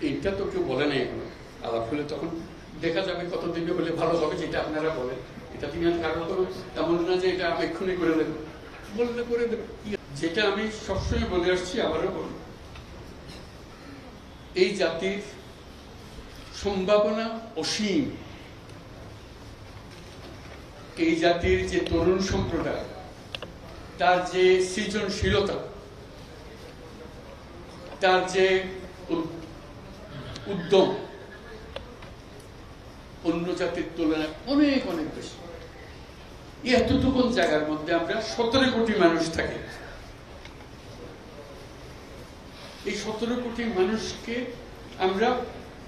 এইটা তো কেউ বলে নাই এখনো। আলাপ হলে তখন দেখা যাবে কতদিনে হলে ভালো হবে, যেটা আপনারা বলেন। এটা তিনি কারণ তো এমন না যে এটা আমি এক্ষুনি করে দেবো, বললে করে দেবো। যেটা আমি সবসময় বলে আসছি, আবারও বলি, এই জাতির সম্ভাবনা অসীম। এই জাতির যে তরুণ সম্প্রদায়, তার যে সৃজনশীলতা, তার যে উদ্যম অন্য জাতির তুলনায় অনেক অনেক বেশি। এতটুকু জায়গার মধ্যে আমরা 17 কোটি মানুষ থাকি। এই 17 কোটি মানুষকে আমরা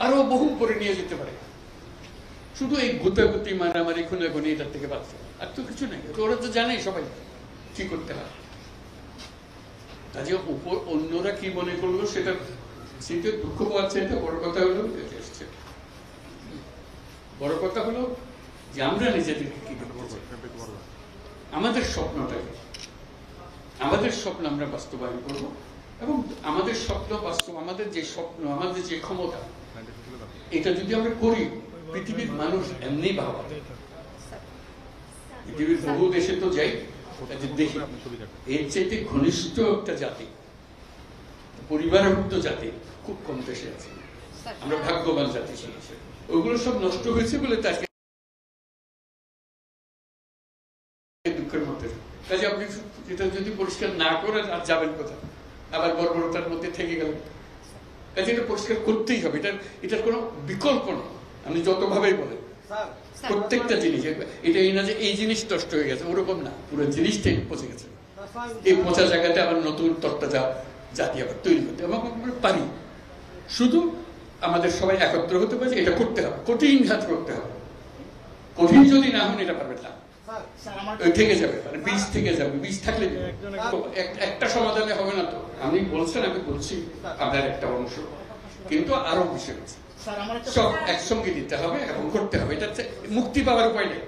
আরো বহু করে নিয়ে যেতে পারি, শুধু এই গুতাগুতি মারামারি খুনাখুনি এটার থেকে বাঁচতে। আর তো কিছু নেই, ওরা তো জানে সবাই কি করতে হয়। কাজে উপর অন্যরা কি মনে করলো সেটা দুঃখ পাচ্ছে। এটা বড় কথা হলো, বড় কথা হলো যে আমরা নিজেদেরকে কি করতে চাই, আমাদের স্বপ্নটাকে, আমাদের স্বপ্ন আমরা বাস্তবায়ন করব। এবং আমাদের স্বপ্ন বাস্তব, আমাদের যে স্বপ্ন, আমাদের যে ক্ষমতা, এটা যদি আমরা করি, পৃথিবীর মানুষ এমনি ভাবা, পৃথিবীর বহু দেশে তো যাই, দেখি এর চাইতে ঘনিষ্ঠ একটা জাতি, পরিবারভুক্ত জাতি খুব কম দেশে আছে। আমরা ভাগ্যবান জাতি ছিল। ওইগুলো সব নষ্ট হয়েছে বলে তাকে দুঃখের মধ্যে। কাজে আপনি এটা যদি পরিষ্কার না করে আর যাবেন কোথায়, আবার বর্বরতার মধ্যে থেকে গেলেন। কাজে এটা পরিষ্কার করতেই হবে, এটার কোনো বিকল্প নেই। আপনি যতভাবেই বলেন, প্রত্যেকটা জিনিস, এটা এই না যে এই জিনিস নষ্ট হয়ে গেছে, ওরকম না, পুরো জিনিসটাই পচে গেছে। এই পচা জায়গাতে আবার নতুন তত্ত্বটা জাতি আবার তৈরি করতে এবং পারি। শুধু আমাদের সবাই একত্র হতে পারে, এটা করতে হবে, কঠিন কাজ করতে হবে। কঠিন যদি না হন এটা পারবেন না, থেকে যাবে, মানে বীজ থেকে যাবে। বীজ থাকলে একটা সমাধানে হবে না। তো আমি বলছেন, আমি বলছি আপনার একটা অংশ, কিন্তু আরো বিষয় আছে, সব একসঙ্গে দিতে হবে এবং করতে হবে। এটা মুক্তি পাওয়ার উপায় নেই।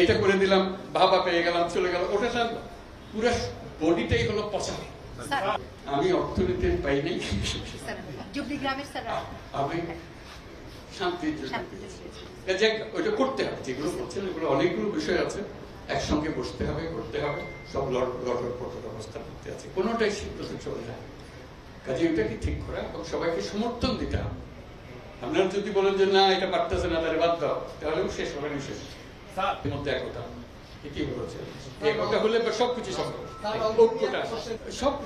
এটা করে দিলাম, ভাবা পেয়ে গেলাম, চলে গেল, ওটা পুরো বডিটাই হলো পচা। আমি অর্থনীতির পাই নাই, আমি শান্তির জন্য ওইটা করতে হবে। যেগুলো করছেন এগুলো অনেকগুলো বিষয় আছে, একসঙ্গে বসতে হবে, করতে হবে। সব লটপট অবস্থা করতে আছে, কোনোটাই সিদ্ধান্ত চলে যায়। কাজে এটাকে ঠিক করা এবং সবাইকে সমর্থন দিতে হবে। আপনারা যদি বলেন যে না এটা পারতেছে না, তাহলে বাদ দাও, তাহলেও শেষ হবে না। শেষ মধ্যে একতা, এটি বলেছে, একতা হলে সবকিছু সম্ভব। ঐক্যটা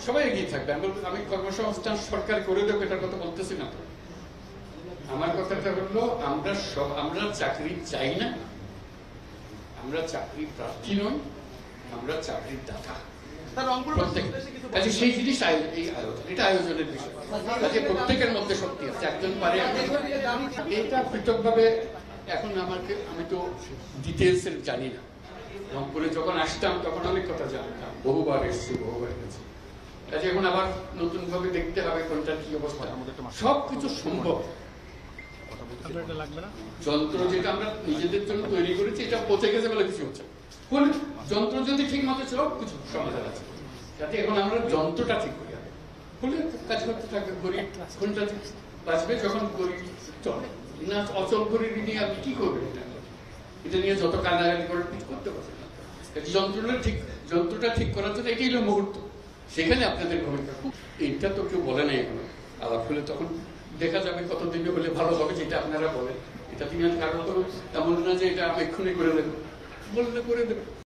সবাই এগিয়ে থাকবে। আমি কর্মসংস্থান সরকার করে দেবো এটার কথা বলতেছি না। আমার কথাটা হলো, আমরা চাকরি চাই না, আমরা চাকরি প্রার্থী নই, আমরা চাকরির দাতা। সেই জিনিস এই আয়োজন, এটা আয়োজনের বিষয়। প্রত্যেকের মধ্যে শক্তি আছে, একজন পারে। এটা পৃথকভাবে এখন আমি তো ডিটেলস এর জানি না। রংপুরে যখন আসতাম তখন অনেক কথা জানতাম, বহুবার এসেছি, বহুবার গেছি। কাজে এখন আবার নতুন ভাবে দেখতে হবে কোনটার কি অবস্থা। সবকিছু সম্ভব। যন্ত্র যেটা আমরা নিজেদের জন্য তৈরি করেছি, এটা পচে গেছে বলে কিছু হচ্ছে। যন্ত্র যদি ঠিক মতো সব কিছু সমাধান আছে, যাতে এখন আমরা যন্ত্রটা ঠিক করি, হলে কাজ করতে থাকবে। গরিব কোনটা বাঁচবে যখন গরিব চলে না, অচল গরিব নিয়ে আপনি কি করবেন? এটা নিয়ে যত কান্নাকাটি করে কিছু করতে পারবেন না। যন্ত্রটা ঠিক করার জন্য এটাই হলো মুহূর্ত, সেখানে আপনাদের ভূমিকা খুব। এইটা তো কেউ বলে নাই এখনো। আলাপ হলে তখন দেখা যাবে কতদিনে হলে ভালো হবে, যেটা আপনারা বলেন। এটা তিনি কারণ তো এমন না যে এটা আমি এক্ষুনি করে দেবো, বললে করে দেবে।